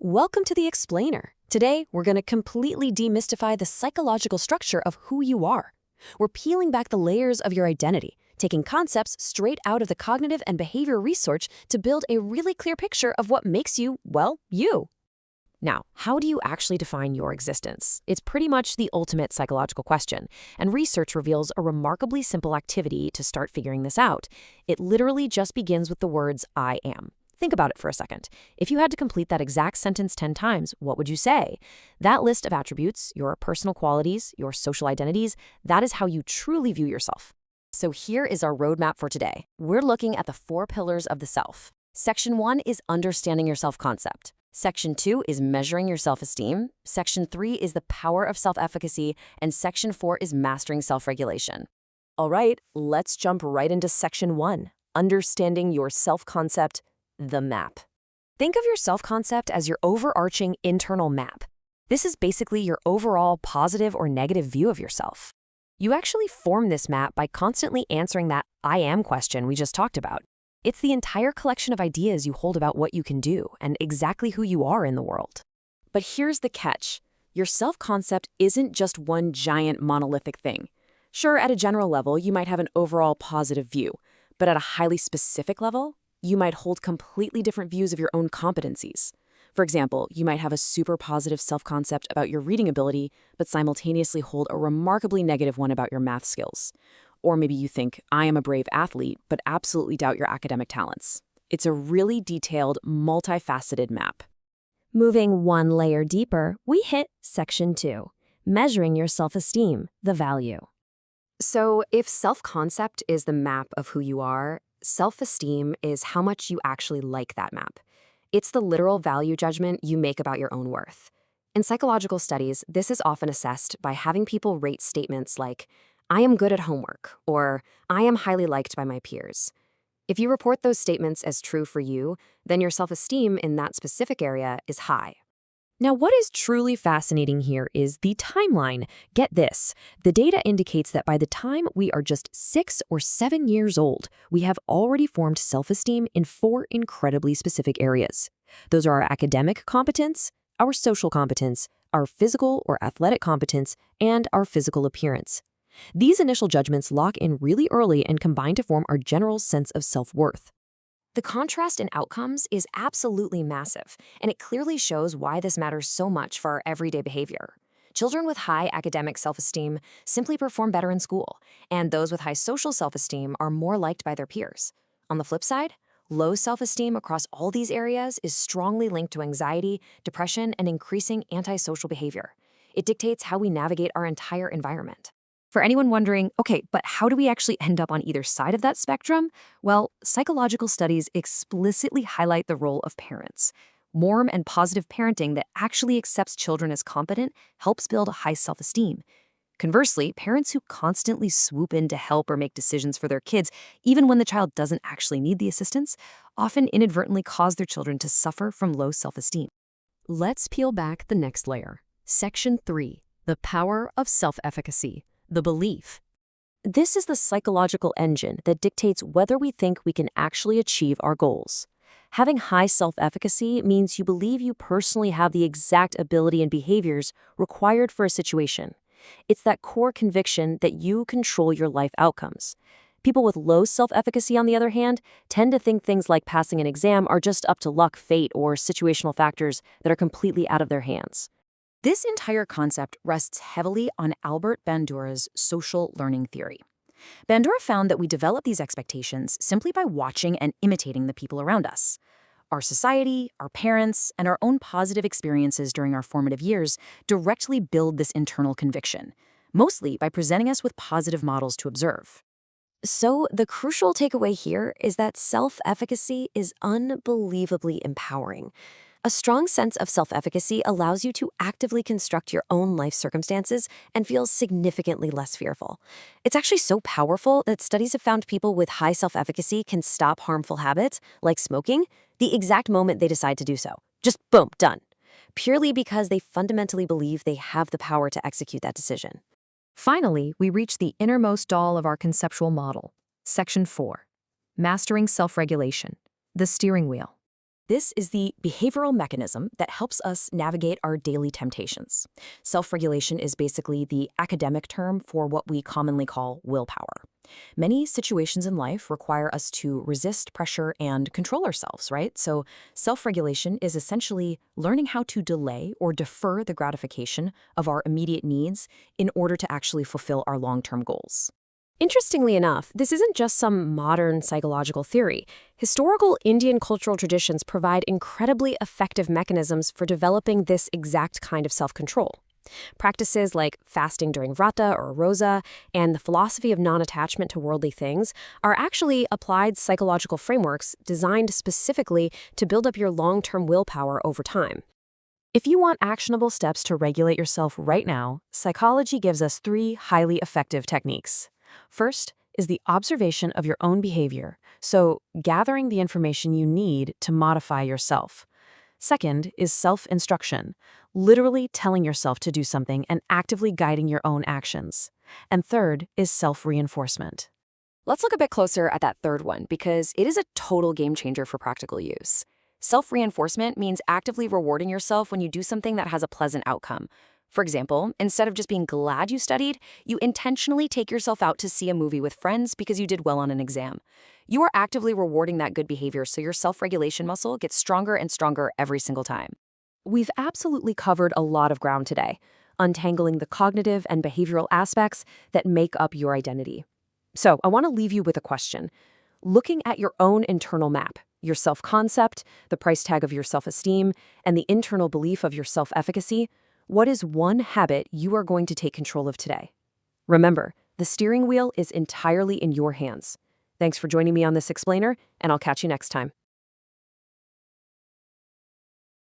Welcome to the Explainer. Today, we're going to completely demystify the psychological structure of who you are. We're peeling back the layers of your identity, taking concepts straight out of the cognitive and behavioral research to build a really clear picture of what makes you, well, you. Now, how do you actually define your existence? It's pretty much the ultimate psychological question, and research reveals a remarkably simple activity to start figuring this out. It literally just begins with the words, I am. Think about it for a second. If you had to complete that exact sentence 10 times, what would you say? That list of attributes, your personal qualities, your social identities, that is how you truly view yourself. So here is our roadmap for today. We're looking at the 4 pillars of the self. Section 1 is understanding your self-concept. Section 2 is measuring your self-esteem. Section 3 is the power of self-efficacy. And Section 4 is mastering self-regulation. All right, let's jump right into Section 1, understanding your self-concept, the map. Think of your self-concept as your overarching internal map. This is basically your overall positive or negative view of yourself. You actually form this map by constantly answering that I am question we just talked about. It's the entire collection of ideas you hold about what you can do and exactly who you are in the world. But here's the catch. Your self-concept isn't just one giant monolithic thing. Sure, at a general level, you might have an overall positive view, but at a highly specific level, you might hold completely different views of your own competencies. For example, you might have a super positive self-concept about your reading ability, but simultaneously hold a remarkably negative one about your math skills. Or maybe you think, I am a brave athlete, but absolutely doubt your academic talents. It's a really detailed, multifaceted map. Moving one layer deeper, we hit Section 2, measuring your self-esteem, the value. So if self-concept is the map of who you are, self-esteem is how much you actually like that map. It's the literal value judgment you make about your own worth. In psychological studies, this is often assessed by having people rate statements like, I am good at homework, or I am highly liked by my peers. If you report those statements as true for you, then your self-esteem in that specific area is high. Now, what is truly fascinating here is the timeline. Get this. The data indicates that by the time we are just 6 or 7 years old, we have already formed self-esteem in 4 incredibly specific areas. Those are our academic competence, our social competence, our physical or athletic competence, and our physical appearance. These initial judgments lock in really early and combine to form our general sense of self-worth. The contrast in outcomes is absolutely massive, and it clearly shows why this matters so much for our everyday behavior. Children with high academic self-esteem simply perform better in school, and those with high social self-esteem are more liked by their peers. On the flip side, low self-esteem across all these areas is strongly linked to anxiety, depression, and increasing antisocial behavior. It dictates how we navigate our entire environment. For anyone wondering, okay, but how do we actually end up on either side of that spectrum? Well, psychological studies explicitly highlight the role of parents. Warm and positive parenting that actually accepts children as competent helps build a high self-esteem. Conversely, parents who constantly swoop in to help or make decisions for their kids, even when the child doesn't actually need the assistance, often inadvertently cause their children to suffer from low self-esteem. Let's peel back the next layer. Section 3, the power of self-efficacy. The belief. This is the psychological engine that dictates whether we think we can actually achieve our goals. Having high self-efficacy means you believe you personally have the exact ability and behaviors required for a situation. It's that core conviction that you control your life outcomes. People with low self-efficacy, on the other hand, tend to think things like passing an exam are just up to luck, fate, or situational factors that are completely out of their hands. This entire concept rests heavily on Albert Bandura's social learning theory. Bandura found that we develop these expectations simply by watching and imitating the people around us. Our society, our parents, and our own positive experiences during our formative years directly build this internal conviction, mostly by presenting us with positive models to observe. So the crucial takeaway here is that self-efficacy is unbelievably empowering. A strong sense of self-efficacy allows you to actively construct your own life circumstances and feel significantly less fearful. It's actually so powerful that studies have found people with high self-efficacy can stop harmful habits, like smoking, the exact moment they decide to do so. Just boom, done. Purely because they fundamentally believe they have the power to execute that decision. Finally, we reach the innermost doll of our conceptual model. Section 4, mastering self-regulation, the steering wheel. This is the behavioral mechanism that helps us navigate our daily temptations. Self-regulation is basically the academic term for what we commonly call willpower. Many situations in life require us to resist pressure and control ourselves, right? So self-regulation is essentially learning how to delay or defer the gratification of our immediate needs in order to actually fulfill our long-term goals. Interestingly enough, this isn't just some modern psychological theory. Historical Indian cultural traditions provide incredibly effective mechanisms for developing this exact kind of self-control. Practices like fasting during vrata or rosa and the philosophy of non-attachment to worldly things are actually applied psychological frameworks designed specifically to build up your long-term willpower over time. If you want actionable steps to regulate yourself right now, psychology gives us 3 highly effective techniques. First is the observation of your own behavior, so gathering the information you need to modify yourself. Second is self-instruction, literally telling yourself to do something and actively guiding your own actions. And third is self-reinforcement. Let's look a bit closer at that third one because it is a total game changer for practical use. Self-reinforcement means actively rewarding yourself when you do something that has a pleasant outcome. For example, instead of just being glad you studied, you intentionally take yourself out to see a movie with friends because you did well on an exam. You are actively rewarding that good behavior so your self-regulation muscle gets stronger and stronger every single time. We've absolutely covered a lot of ground today, untangling the cognitive and behavioral aspects that make up your identity. So I want to leave you with a question. Looking at your own internal map, your self-concept, the price tag of your self-esteem, and the internal belief of your self-efficacy, what is one habit you are going to take control of today? Remember, the steering wheel is entirely in your hands. Thanks for joining me on this explainer, and I'll catch you next time.